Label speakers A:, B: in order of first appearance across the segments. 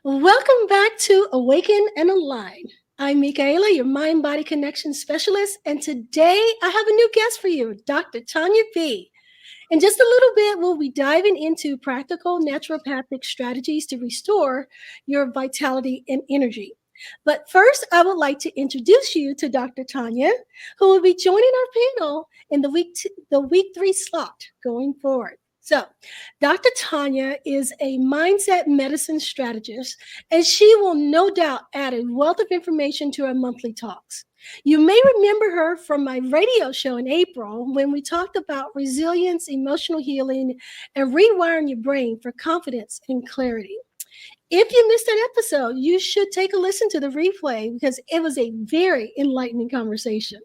A: Welcome back to Awaken and Align. I'm Michaela, your mind body connection specialist, and today I have a new guest for you, Dr. Tanya B. In just a little bit, we'll be diving into practical naturopathic strategies to restore your vitality and energy. But first, I would like to introduce you to Dr. Tanya, who will be joining our panel in the week 3 slot going forward. So, Dr. Tanya is a mindset medicine strategist, and she will no doubt add a wealth of information to our monthly talks. You may remember her from my radio show in April when we talked about resilience, emotional healing, and rewiring your brain for confidence and clarity. If you missed that episode, you should take a listen to the replay because it was a very enlightening conversation.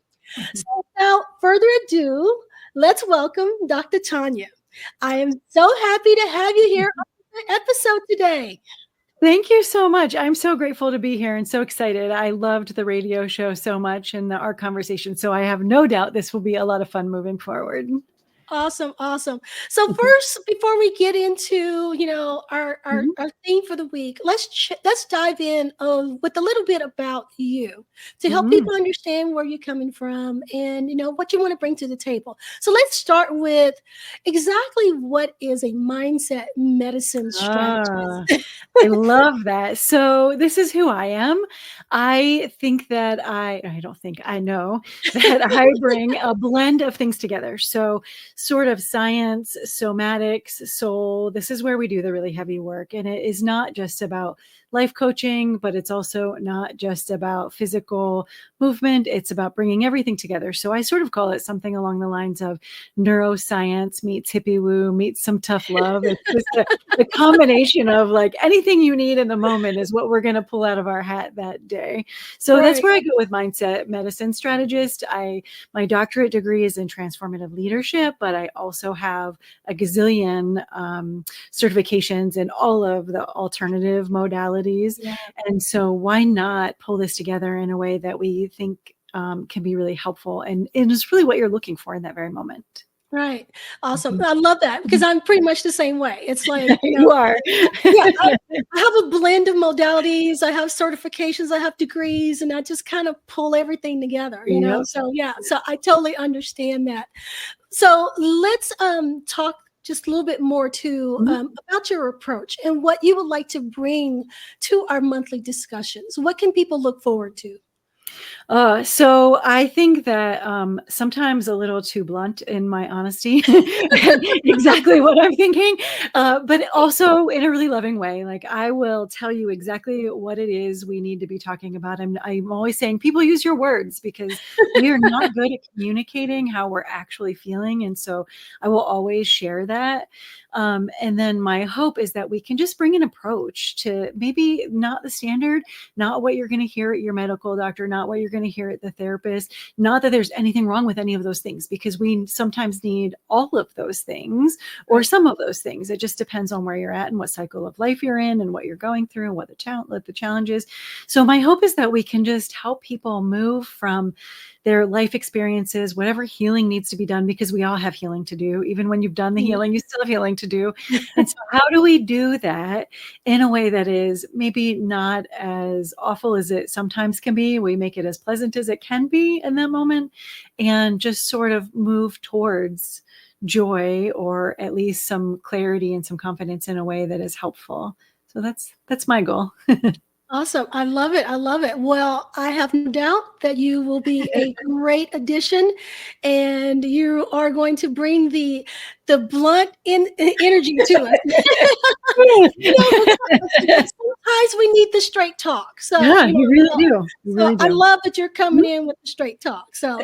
A: So without further ado, let's welcome Dr. Tanya. I am so happy to have you here on the episode today.
B: Thank you so much. I'm so grateful to be here and so excited. I loved the radio show so much and our conversation. So I have no doubt this will be a lot of fun moving forward.
A: Awesome. So first, before we get into our theme for the week, let's dive in with a little bit about you to help people understand where you're coming from and what you want to bring to the table. So let's start with exactly what is a mindset medicine strategist.
B: I love that. So this is who I am. I think that I know that I bring a blend of things together. So sort of science, somatics, soul. This is where we do the really heavy work. And it is not just about life coaching, but it's also not just about physical movement. It's about bringing everything together. So I sort of call it something along the lines of neuroscience meets hippie woo meets some tough love. It's just a combination of like anything you need in the moment is what we're going to pull out of our hat that day. So that's where I go with mindset medicine strategist. My doctorate degree is in transformative leadership, but I also have a gazillion certifications in all of the alternative modalities. Yeah. And so why not pull this together in a way that we think can be really helpful and it's really what you're looking for in that very moment.
A: Right. Awesome. I love that because I'm pretty much the same way. It's like,
B: you are.
A: I have a blend of modalities. I have certifications, I have degrees, and I just kind of pull everything together, So so I totally understand that. So let's talk just a little bit more about your approach and what you would like to bring to our monthly discussions. What can people look forward to?
B: So I think that sometimes a little too blunt in my honesty, exactly what I'm thinking, but also in a really loving way. Like I will tell you exactly what it is we need to be talking about. I'm always saying people use your words because we are not good at communicating how we're actually feeling. And so I will always share that. And then my hope is that we can just bring an approach to maybe not the standard, not what you're going to hear at your medical doctor, not what you're going to hear at the therapist. Not that there's anything wrong with any of those things, because we sometimes need all of those things or some of those things. It just depends on where you're at and what cycle of life you're in and what you're going through and what the challenge is. So my hope is that we can just help people move from their life experiences, whatever healing needs to be done, because we all have healing to do. Even when you've done the healing, you still have healing to do. And so how do we do that in a way that is maybe not as awful as it sometimes can be? We make it as pleasant as it can be in that moment and just sort of move towards joy or at least some clarity and some confidence in a way that is helpful. So that's my goal.
A: Awesome. I love it. Well, I have no doubt that you will be a great addition and you are going to bring the blunt energy to us. Sometimes we need the straight talk. So
B: yeah, you really do.
A: I love that you're coming in with the straight talk. So,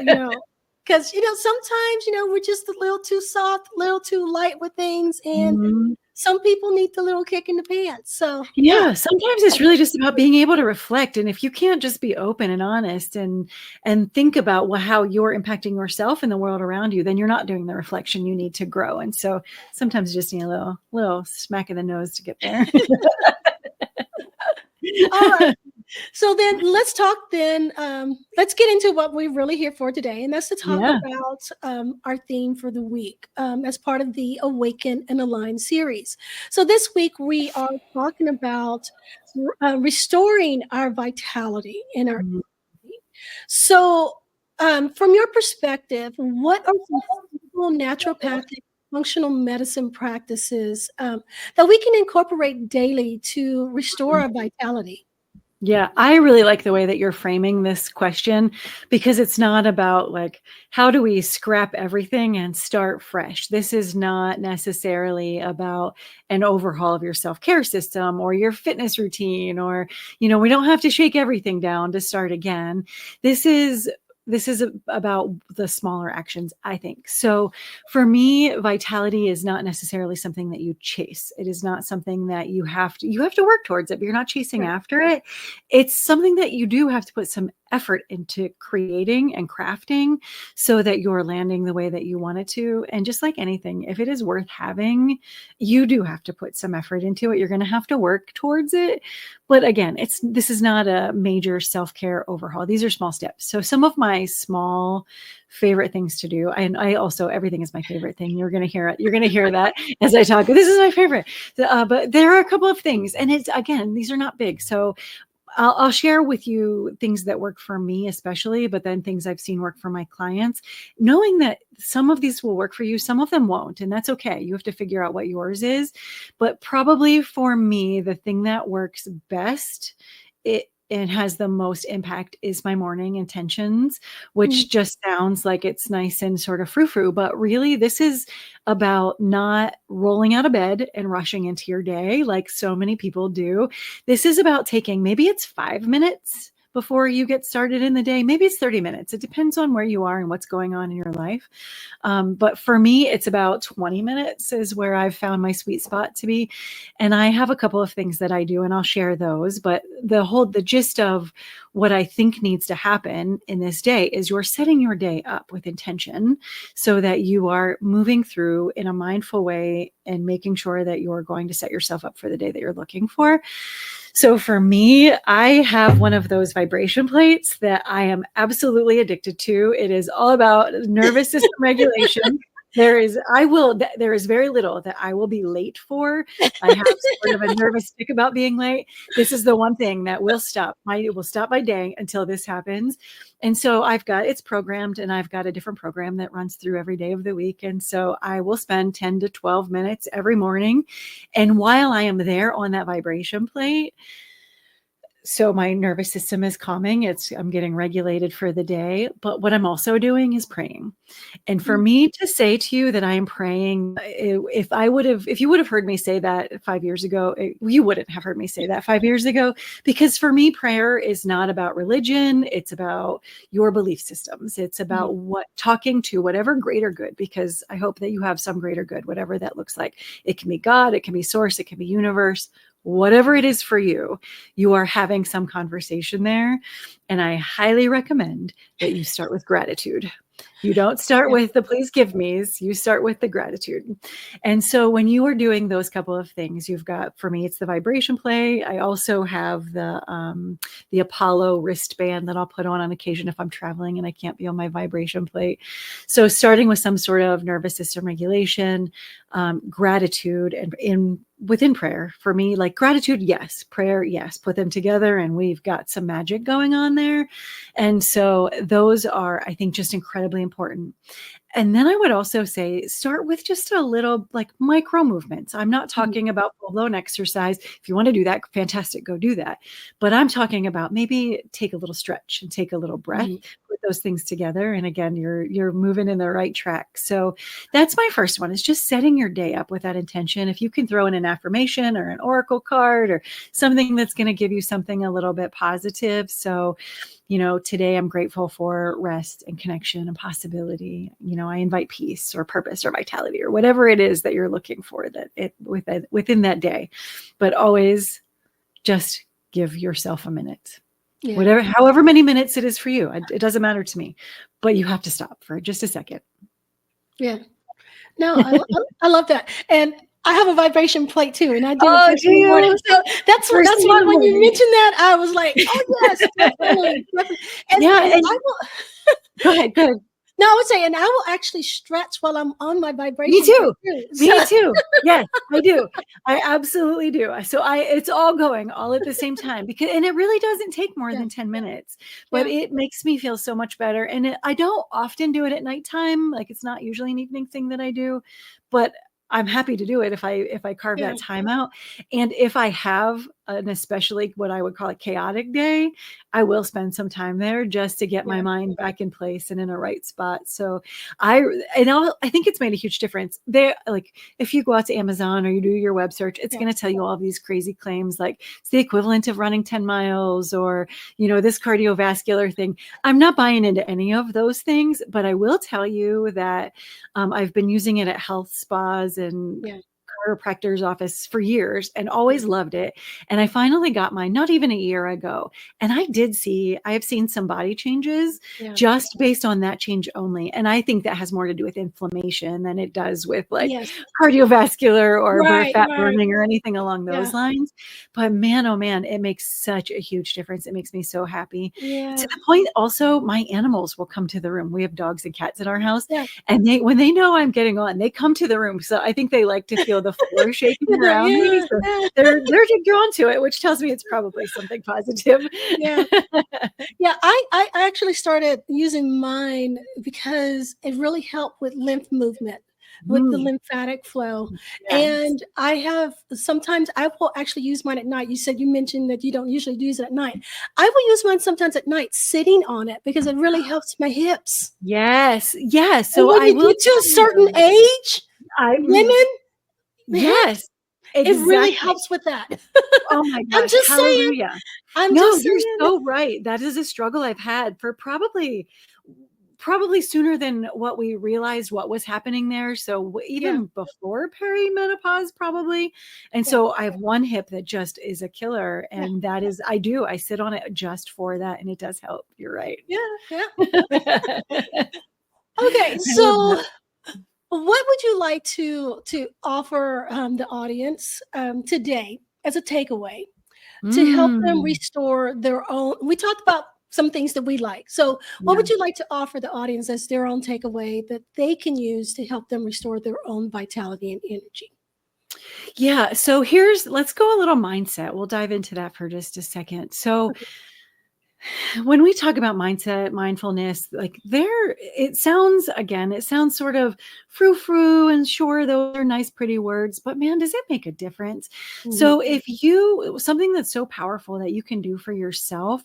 A: because, sometimes, we're just a little too soft, a little too light with things. And some people need the little kick in the pants. So
B: yeah, sometimes it's really just about being able to reflect. And if you can't just be open and honest and think about how you're impacting yourself and the world around you, then you're not doing the reflection you need to grow. And so sometimes you just need a little smack in the nose to get there.
A: All right. So then let's talk then. Let's get into what we're really here for today. And that's to talk
B: Yeah.
A: about our theme for the week as part of the Awaken and Align series. So this week we are talking about restoring our vitality in our
B: Mhm.
A: energy. So from your perspective, what are some simple naturopathic functional medicine practices that we can incorporate daily to restore our vitality?
B: Yeah, I really like the way that you're framing this question because it's not about like, how do we scrap everything and start fresh? This is not necessarily about an overhaul of your self-care system or your fitness routine, or, we don't have to shake everything down to start again. This is about the smaller actions, I think. So for me, vitality is not necessarily something that you chase. It is not something that you have to work towards it, but you're not chasing
A: Right.
B: after it. It's something that you do have to put some effort into creating and crafting so that you're landing the way that you want it to. And just like anything, if it is worth having, you do have to put some effort into it. You're going to have to work towards it. But again, this is not a major self-care overhaul. These are small steps. So some of my small favorite things to do, and I also, everything is my favorite thing. You're going to hear it. You're going to hear that as I talk. This is my favorite. But there are a couple of things, and it's, again, these are not big. So I'll share with you things that work for me, especially, but then things I've seen work for my clients, knowing that some of these will work for you, some of them won't. And that's okay. You have to figure out what yours is. But probably for me, the thing that works best, it has the most impact, is my morning intentions,
A: Mhm.
B: which just sounds like it's nice and sort of frou-frou, but really this is about not rolling out of bed and rushing into your day like so many people do. This is about taking, maybe it's 5 minutes before you get started in the day. Maybe it's 30 minutes. It depends on where you are and what's going on in your life. But for me, it's about 20 minutes is where I've found my sweet spot to be. And I have a couple of things that I do, and I'll share those. But the gist of what I think needs to happen in this day is you're setting your day up with intention so that you are moving through in a mindful way and making sure that you're going to set yourself up for the day that you're looking for. So for me, I have one of those vibration plates that I am absolutely addicted to. It is all about nervous system regulation. There is very little that I will be late for. I have sort of a nervous tick about being late. This is the one thing that will stop my day until this happens. And so it's programmed, and I've got a different program that runs through every day of the week. And so I will spend 10 to 12 minutes every morning. And while I am there on that vibration plate, so my nervous system is calming. I'm getting regulated for the day. But what I'm also doing is praying. And for me to say to you that I am praying, if you would have heard me say that 5 years ago, you wouldn't have heard me say that 5 years ago, because for me, prayer is not about religion. It's about your belief systems. It's about talking to whatever greater good, because I hope that you have some greater good, whatever that looks like. It can be God, it can be source, it can be universe, whatever it is for you, you are having some conversation there. And I highly recommend that you start with gratitude. You don't start
A: Yeah.
B: with the please give me's, you start with the gratitude. And so when you are doing those couple of things, you've got, for me, it's the vibration play. I also have the Apollo wristband that I'll put on occasion if I'm traveling and I can't be on my vibration plate. So starting with some sort of nervous system regulation, gratitude, and within prayer, for me, like gratitude, yes, prayer, yes, put them together and we've got some magic going on there. And so those are, I think, just incredibly important. And then I would also say, start with just a little like micro movements. I'm not talking about full blown exercise. If you want to do that, fantastic, go do that. But I'm talking about maybe take a little stretch and take a little breath, put those things together. And again, you're moving in the right track. So that's my first one, is just setting your day up with that intention. If you can throw in an affirmation or an oracle card or something that's going to give you something a little bit positive. So, today I'm grateful for rest and connection and possibility. I invite peace or purpose or vitality or whatever it is that you're looking for within that day. But always just give yourself a minute,
A: Yeah.
B: however many minutes it is for you. It doesn't matter to me, but you have to stop for just a second.
A: Yeah. No, I love that. And I have a vibration plate too, and I do it
B: Oh,
A: first
B: do
A: thing in the morning.
B: you?
A: So
B: First
A: that's
B: thing in
A: why
B: the
A: when you
B: morning.
A: mentioned that, I was like, oh yes, definitely, definitely.
B: Yeah,
A: And
B: and
A: I will
B: go ahead, go ahead.
A: no, I would say, and I will actually stretch while I'm on my
B: Me
A: vibration plate
B: too.
A: too. So
B: Me too. Yes, I do. I absolutely do. So it's all going all at the same time because, and it really doesn't take more
A: yeah,
B: than 10 minutes, but
A: yeah,
B: it makes me feel so much better. And I don't often do it at nighttime. Like it's not usually an evening thing that I do, but I'm happy to do it if I carve
A: yeah,
B: that time out. And if I have an especially what I would call a chaotic day, I will spend some time there just to get my
A: yeah,
B: mind back in place and in a right spot. So I I think it's made a huge difference. They like if you go out to Amazon or you do your web search, it's
A: yeah,
B: going to tell you all these crazy claims like it's the equivalent of running 10 miles or this cardiovascular thing. I'm not buying into any of those things, but I will tell you that I've been using it at health spas and
A: yeah,
B: chiropractor's office for years and always loved it. And I finally got mine not even a year ago. And I have seen some body changes
A: yeah.
B: just based on that change only. And I think that has more to do with inflammation than it does with like
A: Yes.
B: cardiovascular or
A: Right,
B: fat
A: right.
B: burning or anything along
A: Yeah,
B: those lines. But man, oh man, it makes such a huge difference. It makes me so happy to
A: yeah,
B: the point also my animals will come to the room. We have dogs and cats at our house.
A: yeah.
B: And when they know I'm getting on, they come to the room. So I think they like to feel the floor shaking around me.
A: Yeah,
B: So
A: yeah,
B: they're drawn to it, which tells me it's probably something positive.
A: yeah. Yeah, I actually started using mine because it really helped with lymph movement, with the
B: Mm,
A: lymphatic flow.
B: yes.
A: And I have sometimes I will actually use mine at night. You mentioned that you don't usually use it at night. I will use mine sometimes at night, sitting on it because it really helps my hips.
B: Yes. Yes.
A: And
B: So
A: when
B: I
A: you
B: will
A: get to a
B: tell
A: certain
B: you,
A: age,
B: I
A: women, the hips,
B: yes,
A: it really
B: exactly.
A: helps with that.
B: Oh my
A: I'm
B: gosh,
A: just saying.
B: hallelujah.
A: I'm
B: No,
A: just
B: you're
A: saying.
B: so right. That is a struggle I've had for probably sooner than what we realized what was happening there. So
A: Yeah,
B: even before perimenopause, probably. And
A: yeah,
B: so I have one hip that just is a killer.
A: yeah,
B: And I sit on it just for that. And it does help. You're right.
A: yeah, yeah.
B: I
A: Okay,
B: love
A: so
B: that.
A: what would you like to offer the audience today as a takeaway to help them
B: Mm,
A: restore their own? We talked about some things that we like. So, what
B: yeah.
A: would you like to offer the audience as their own takeaway that they can use to help them restore their own vitality and energy?
B: Yeah. So let's go a little mindset. We'll dive into that for just a second. So,
A: Okay.
B: when we talk about mindset, mindfulness, like it sounds sort of frou-frou, and sure, those are nice, pretty words, but man, does it make a difference?
A: Mhm.
B: So something that's so powerful that you can do for yourself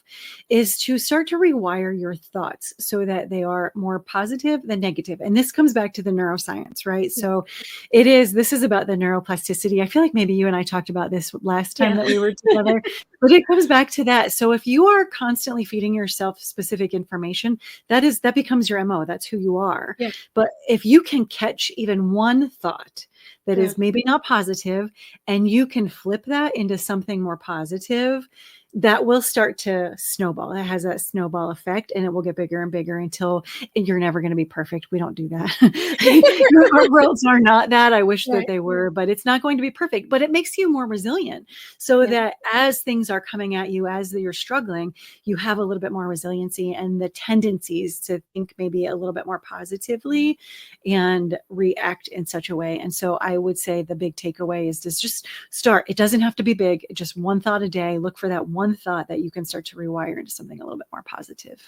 B: is to start to rewire your thoughts so that they are more positive than negative. And this comes back to the neuroscience, right?
A: Yeah.
B: So this is about the neuroplasticity. I feel like maybe you and I talked about this last time
A: Yeah.
B: that we were together. But it comes back to that. So if you are constantly feeding yourself specific information, that becomes your MO. That's who you are.
A: Yeah.
B: But if you can catch even one thought that
A: Yeah.
B: is maybe not positive and you can flip that into something more positive, that will start to snowball. It has that snowball effect and it will get bigger and bigger until you're never going to be perfect. We don't do that. Our worlds are not that. I wish that
A: Right.
B: they were, but it's not going to be perfect. But it makes you more resilient so
A: Yeah.
B: that as things are coming at you, as you're struggling, you have a little bit more resiliency and the tendencies to think maybe a little bit more positively and react in such a way. And so I would say the big takeaway is to just start. It doesn't have to be big, just one thought a day. Look for that one thought that you can start to rewire into something a little bit more positive.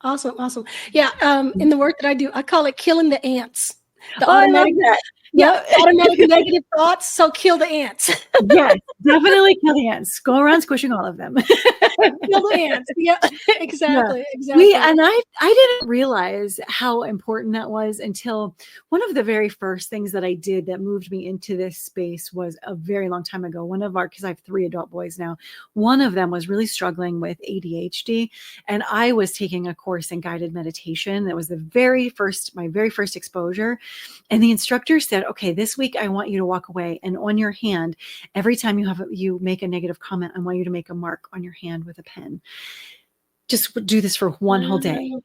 A: Awesome. Awesome. Yeah. In the work that I do, I call it killing the ants. The
B: Oh, I love
A: automatic,
B: that.
A: yeah,
B: Yep.
A: automatic negative thoughts. So kill the ants.
B: Yes, definitely kill the ants. Go around squishing all of them.
A: Kill the ants. Yeah.
B: Yeah.
A: Exactly. Exactly.
B: I didn't realize how important that was until one of the very first things that I did that moved me into this space was a very long time ago. Because I have 3 adult boys now. One of them was really struggling with ADHD, and I was taking a course in guided meditation. That was my very first exposure. And the instructor said, "Okay, this week I want you to walk away, and on your hand, every time you make a negative comment, I want you to make a mark on your hand with a pen. Just do this for one whole day."
A: Wow.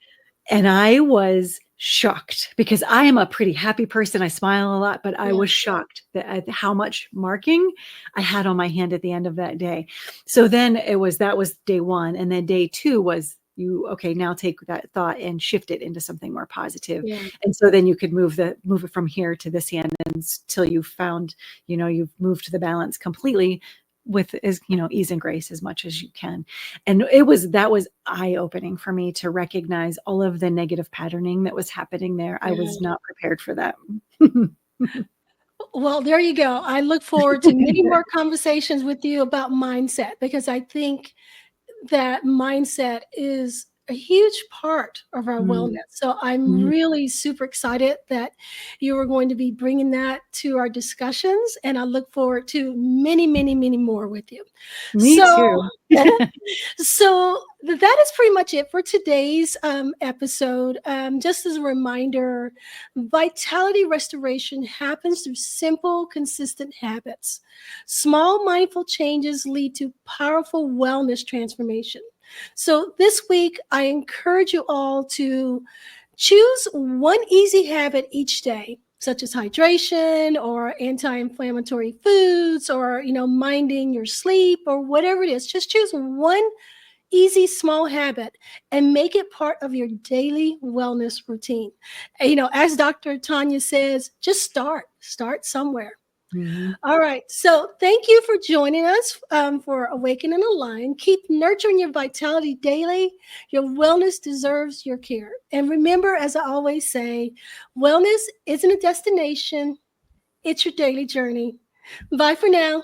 B: And I was shocked because I am a pretty happy person. I smile a lot, but I
A: Yeah.
B: was shocked at how much marking I had on my hand at the end of that day. So then that was day one. And then day two was okay, now take that thought and shift it into something more positive.
A: Yeah.
B: And so then you could move it from here to this hand until you found, you've moved the balance completely with ease and grace as much as you can. And that was eye-opening for me to recognize all of the negative patterning that was happening there. I
A: Yeah.
B: was not prepared for that.
A: Well, there you go. I look forward to many more conversations with you about mindset, because I think that mindset is a huge part of our
B: Mm,
A: wellness. So I'm
B: mhm.
A: really super excited that you are going to be bringing that to our discussions, and I look forward to many, many, many more with you.
B: Me
A: So
B: too.
A: So that is pretty much it for today's episode. Just as a reminder, vitality restoration happens through simple, consistent habits. Small, mindful changes lead to powerful wellness transformation. So this week, I encourage you all to choose one easy habit each day, such as hydration or anti-inflammatory foods, or minding your sleep, or whatever it is. Just choose one easy small habit and make it part of your daily wellness routine. And, as Dr. Tanya says, just start somewhere.
B: Mhm.
A: All right. So thank you for joining us for Awaken and Align. Keep nurturing your vitality daily. Your wellness deserves your care. And remember, as I always say, wellness isn't a destination, it's your daily journey. Bye for now.